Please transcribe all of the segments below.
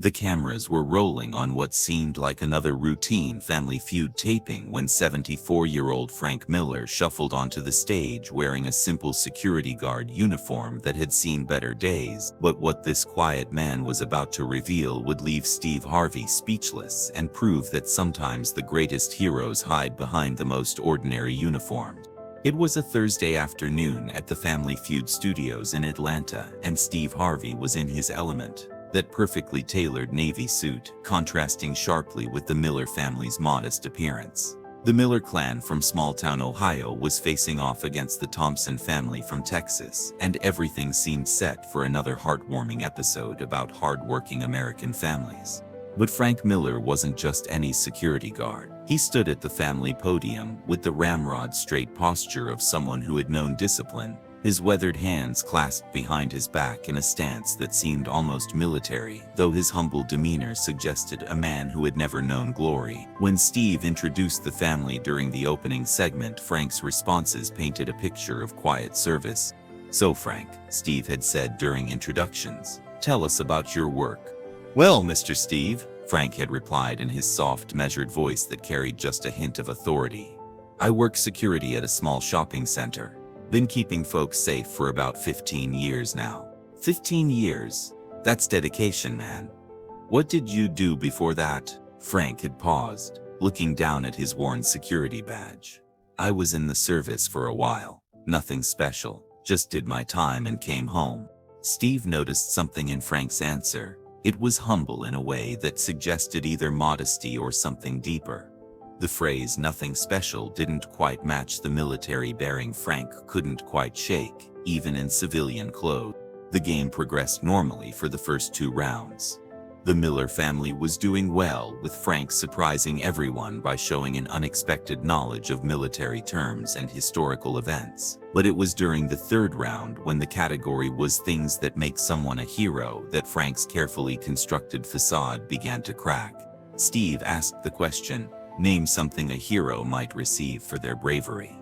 The cameras were rolling on what seemed like another routine Family Feud taping when 74-year-old Frank Miller shuffled onto the stage wearing a simple security guard uniform that had seen better days. But what this quiet man was about to reveal would leave Steve Harvey speechless and prove that sometimes the greatest heroes hide behind the most ordinary uniforms. It was a Thursday afternoon at the Family Feud studios in Atlanta, and Steve Harvey was in his element. That perfectly tailored navy suit, contrasting sharply with the Miller family's modest appearance. The Miller clan from small-town Ohio was facing off against the Thompson family from Texas, and everything seemed set for another heartwarming episode about hard-working American families. But Frank Miller wasn't just any security guard. He stood at the family podium with the ramrod straight posture of someone who had known discipline, his weathered hands clasped behind his back in a stance that seemed almost military, though his humble demeanor suggested a man who had never known glory. When Steve introduced the family during the opening segment, Frank's responses painted a picture of quiet service. "So Frank," Steve had said during introductions, "tell us about your work." "Well, Mr. Steve," Frank had replied in his soft, measured voice that carried just a hint of authority, "I work security at a small shopping center. Been keeping folks safe for about 15 years now." 15 years? That's dedication, man. What did you do before that? Frank had paused, looking down at his worn security badge. "I was in the service for a while. Nothing special. Just did my time and came home." Steve noticed something in Frank's answer. It was humble in a way that suggested either modesty or something deeper. The phrase "nothing special" didn't quite match the military bearing Frank couldn't quite shake, even in civilian clothes. The game progressed normally for the first 2 rounds. The Miller family was doing well, with Frank surprising everyone by showing an unexpected knowledge of military terms and historical events. But it was during the 3rd round, when the category was things that make someone a hero, that Frank's carefully constructed facade began to crack. Steve asked the question, "Name something a hero might receive for their bravery."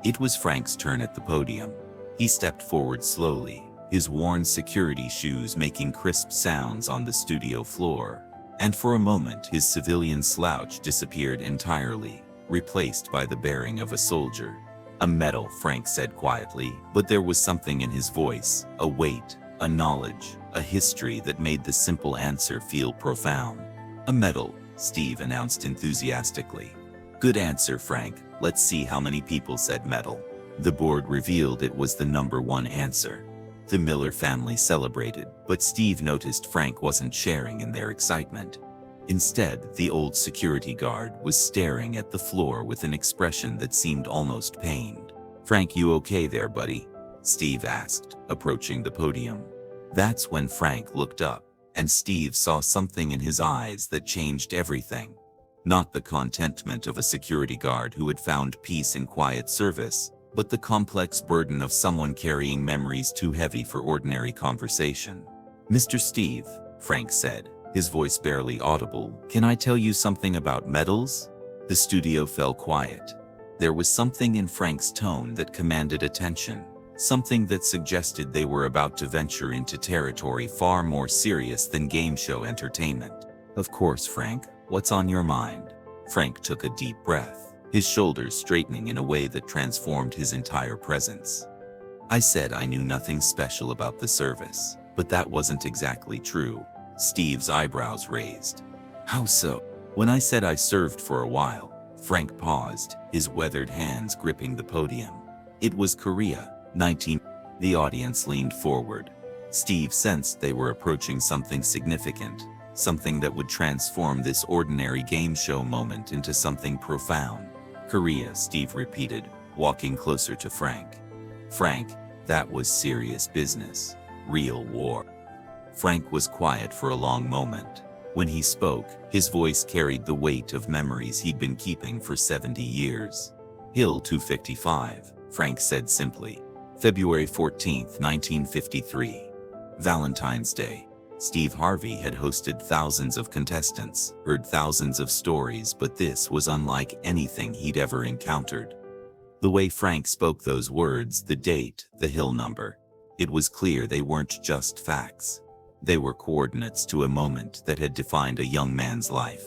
It was Frank's turn at the podium. He stepped forward slowly, his worn security shoes making crisp sounds on the studio floor. And for a moment his civilian slouch disappeared entirely, replaced by the bearing of a soldier. "A medal," Frank said quietly, but there was something in his voice, a weight, a knowledge, a history that made the simple answer feel profound. "A medal," Steve announced enthusiastically. "Good answer, Frank. Let's see how many people said medal." The board revealed it was the number 1 answer. The Miller family celebrated, but Steve noticed Frank wasn't sharing in their excitement. Instead, the old security guard was staring at the floor with an expression that seemed almost pained. "Frank, you okay there, buddy?" Steve asked, approaching the podium. That's when Frank looked up, and Steve saw something in his eyes that changed everything. Not the contentment of a security guard who had found peace in quiet service, but the complex burden of someone carrying memories too heavy for ordinary conversation. "Mr. Steve," Frank said, his voice barely audible, "can I tell you something about medals?" The studio fell quiet. There was something in Frank's tone that commanded attention. Something that suggested they were about to venture into territory far more serious than game show entertainment. "Of course, Frank. What's on your mind?" Frank took a deep breath, his shoulders straightening in a way that transformed his entire presence. "I said I knew nothing special about the service, but that wasn't exactly true." Steve's eyebrows raised. "How so?" "When I said I served for a while," Frank paused, his weathered hands gripping the podium. "It was Korea. 19. The audience leaned forward. Steve sensed they were approaching something significant, something that would transform this ordinary game show moment into something profound. "Korea," Steve repeated, walking closer to Frank. "Frank, that was serious business. Real war." Frank was quiet for a long moment. When he spoke, his voice carried the weight of memories he'd been keeping for 70 years. "Hill 255, Frank said simply. "February 14, 1953. Valentine's Day." Steve Harvey had hosted thousands of contestants, heard thousands of stories, but this was unlike anything he'd ever encountered. The way Frank spoke those words, the date, the hill number, it was clear they weren't just facts. They were coordinates to a moment that had defined a young man's life.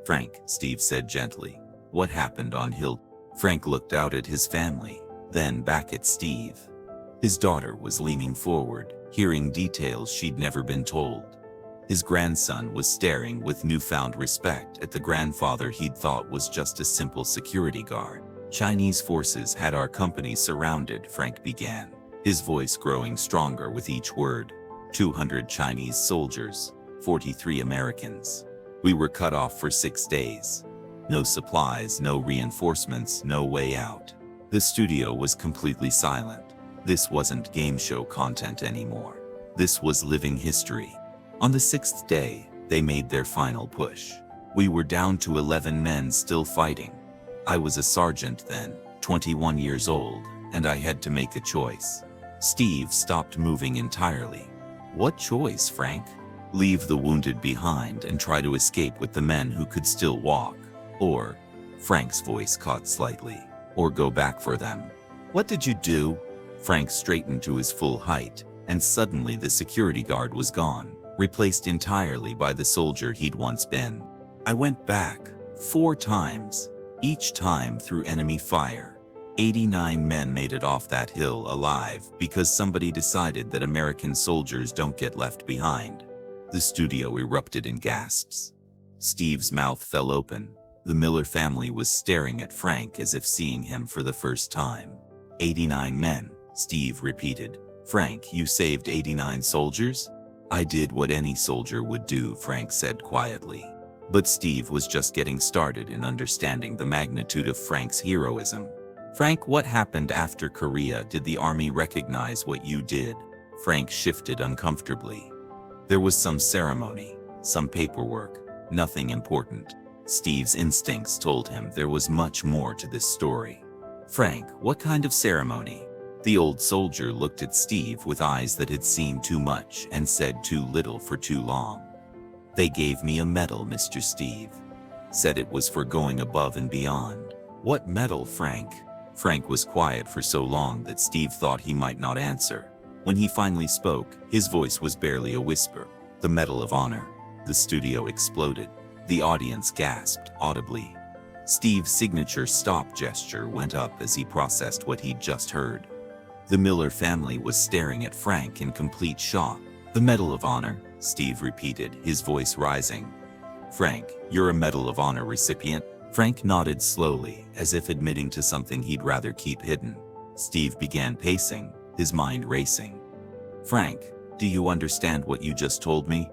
"Frank," Steve said gently, "what happened on Hill?" Frank looked out at his family, then back at Steve. His daughter was leaning forward, hearing details she'd never been told. His grandson was staring with newfound respect at the grandfather he'd thought was just a simple security guard. "Chinese forces had our company surrounded," Frank began, his voice growing stronger with each word. 200 Chinese soldiers, 43 Americans. We were cut off for 6 days. No supplies, no reinforcements, no way out. The studio was completely silent. This wasn't game show content anymore. This was living history. On the 6th day, they made their final push. We were down to 11 men still fighting. I was a sergeant then, 21 years old, and I had to make a choice. Steve stopped moving entirely. "What choice, Frank?" "Leave the wounded behind and try to escape with the men who could still walk. Or," Frank's voice caught slightly, "or go back for them." "What did you do?" Frank straightened to his full height, and suddenly the security guard was gone, replaced entirely by the soldier he'd once been. "I went back 4 times, each time through enemy fire. 89 men made it off that hill alive because somebody decided that American soldiers don't get left behind." The studio erupted in gasps. Steve's mouth fell open. The Miller family was staring at Frank as if seeing him for the first time. 89 men, Steve repeated. "Frank, you saved 89 soldiers?" "I did what any soldier would do," Frank said quietly. But Steve was just getting started in understanding the magnitude of Frank's heroism. "Frank, what happened after Korea? Did the army recognize what you did?" Frank shifted uncomfortably. "There was some ceremony, some paperwork, nothing important." Steve's instincts told him there was much more to this story. "Frank, what kind of ceremony?" The old soldier looked at Steve with eyes that had seen too much and said too little for too long. "They gave me a medal, Mr. Steve. Said it was for going above and beyond." "What medal, Frank?" Frank was quiet for so long that Steve thought he might not answer. When he finally spoke, his voice was barely a whisper. "The Medal of Honor." The studio exploded. The audience gasped audibly. Steve's signature stop gesture went up as he processed what he'd just heard. The Miller family was staring at Frank in complete shock. "The Medal of Honor," Steve repeated, his voice rising. "Frank, you're a Medal of Honor recipient?" Frank nodded slowly, as if admitting to something he'd rather keep hidden. Steve began pacing, his mind racing. "Frank, do you understand what you just told me?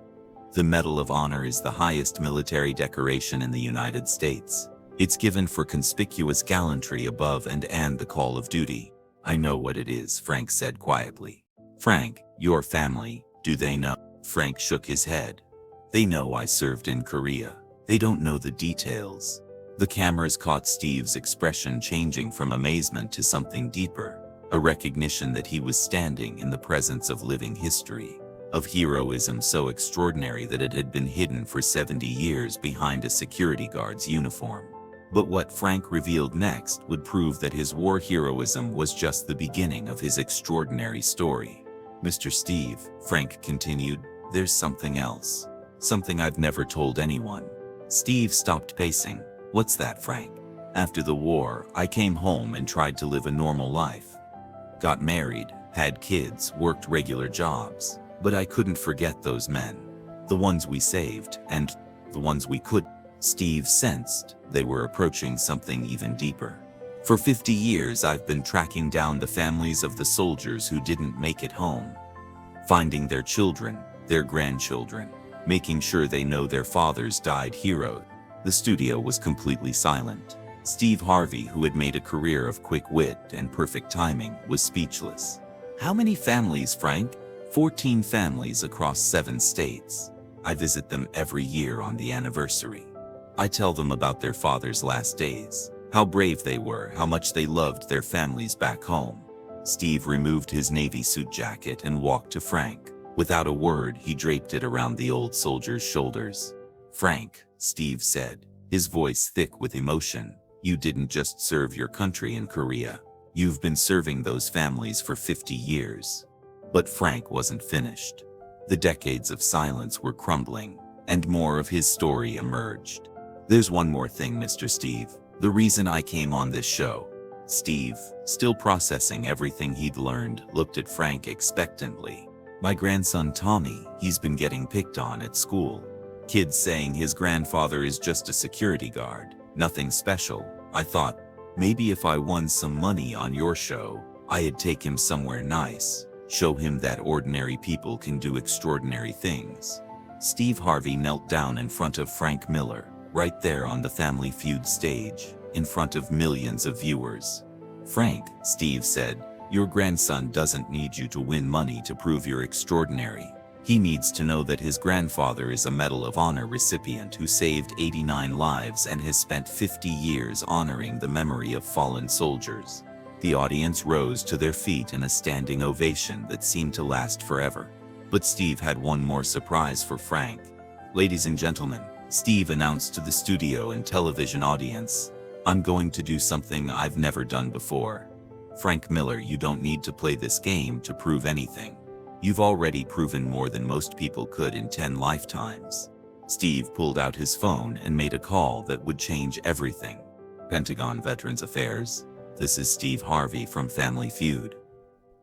The Medal of Honor is the highest military decoration in the United States. It's given for conspicuous gallantry above and the call of duty." "I know what it is," Frank said quietly. "Frank, your family, do they know?" Frank shook his head. "They know I served in Korea. They don't know the details." The cameras caught Steve's expression changing from amazement to something deeper, a recognition that he was standing in the presence of living history, of heroism so extraordinary that it had been hidden for 70 years behind a security guard's uniform. But what Frank revealed next would prove that his war heroism was just the beginning of his extraordinary story. "Mr. Steve," Frank continued, "there's something else. Something I've never told anyone." Steve stopped pacing. "What's that, Frank?" "After the war, I came home and tried to live a normal life. Got married, had kids, worked regular jobs. But I couldn't forget those men. The ones we saved, and the ones we could." Steve sensed they were approaching something even deeper. "For 50 years I've been tracking down the families of the soldiers who didn't make it home. Finding their children, their grandchildren, making sure they know their fathers died heroes." The studio was completely silent. Steve Harvey, who had made a career of quick wit and perfect timing, was speechless. "How many families, Frank?" 14 families across 7 states. I visit them every year on the anniversary. I tell them about their father's last days, how brave they were, how much they loved their families back home. Steve removed his Navy suit jacket and walked to Frank. Without a word, he draped it around the old soldier's shoulders. "Frank," Steve said, his voice thick with emotion, "you didn't just serve your country in Korea. You've been serving those families for 50 years. But Frank wasn't finished. The decades of silence were crumbling, and more of his story emerged. "There's one more thing, Mr. Steve. The reason I came on this show." Steve, still processing everything he'd learned, looked at Frank expectantly. "My grandson Tommy, he's been getting picked on at school. Kids saying his grandfather is just a security guard, nothing special. I thought, maybe if I won some money on your show, I'd take him somewhere nice, show him that ordinary people can do extraordinary things." Steve Harvey knelt down in front of Frank Miller, right there on the Family Feud stage, in front of millions of viewers. "Frank," Steve said, "your grandson doesn't need you to win money to prove you're extraordinary. He needs to know that his grandfather is a Medal of Honor recipient who saved 89 lives and has spent 50 years honoring the memory of fallen soldiers." The audience rose to their feet in a standing ovation that seemed to last forever. But Steve had one more surprise for Frank. "Ladies and gentlemen," Steve announced to the studio and television audience, "I'm going to do something I've never done before. Frank Miller, you don't need to play this game to prove anything. You've already proven more than most people could in 10 lifetimes." Steve pulled out his phone and made a call that would change everything. "Pentagon Veterans Affairs, this is Steve Harvey from Family Feud.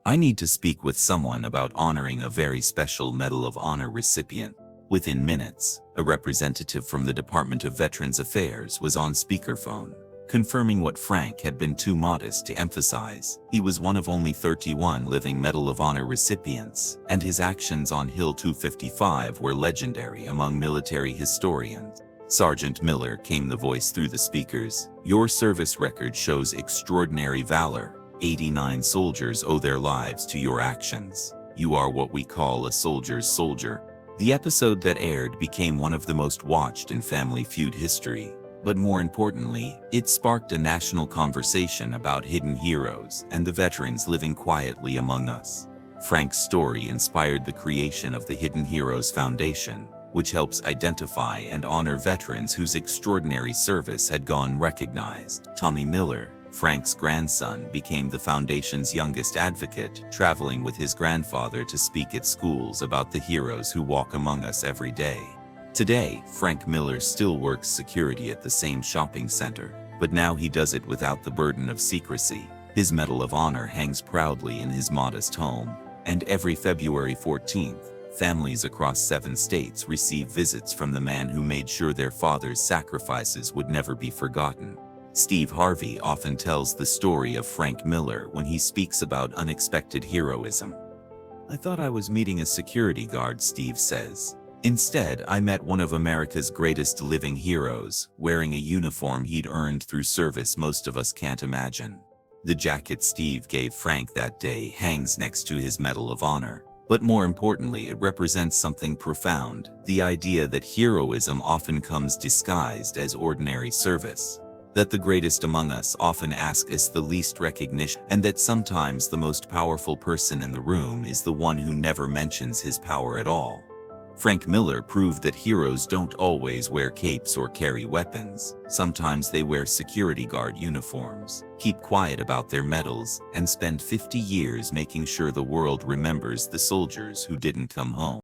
I need to speak with someone about honoring a very special Medal of Honor recipient." Within minutes, a representative from the Department of Veterans Affairs was on speakerphone, confirming what Frank had been too modest to emphasize. He was one of only 31 living Medal of Honor recipients, and his actions on Hill 255 were legendary among military historians. "Sergeant Miller," came the voice through the speakers, "your service record shows extraordinary valor. 89 soldiers owe their lives to your actions. You are what we call a soldier's soldier." The episode that aired became one of the most watched in Family Feud history. But more importantly, it sparked a national conversation about hidden heroes and the veterans living quietly among us. Frank's story inspired the creation of the Hidden Heroes Foundation, which helps identify and honor veterans whose extraordinary service had gone recognized. Tommy Miller, Frank's grandson, became the foundation's youngest advocate, traveling with his grandfather to speak at schools about the heroes who walk among us every day. Today, Frank Miller still works security at the same shopping center, but now he does it without the burden of secrecy. His Medal of Honor hangs proudly in his modest home, and every February 14th, families across 7 states receive visits from the man who made sure their father's sacrifices would never be forgotten. Steve Harvey often tells the story of Frank Miller when he speaks about unexpected heroism. "I thought I was meeting a security guard," Steve says. "Instead, I met one of America's greatest living heroes, wearing a uniform he'd earned through service most of us can't imagine." The jacket Steve gave Frank that day hangs next to his Medal of Honor. But more importantly, it represents something profound: the idea that heroism often comes disguised as ordinary service. That the greatest among us often ask us the least recognition, and that sometimes the most powerful person in the room is the one who never mentions his power at all. Frank Miller proved that heroes don't always wear capes or carry weapons. Sometimes they wear security guard uniforms, keep quiet about their medals, and spend 50 years making sure the world remembers the soldiers who didn't come home.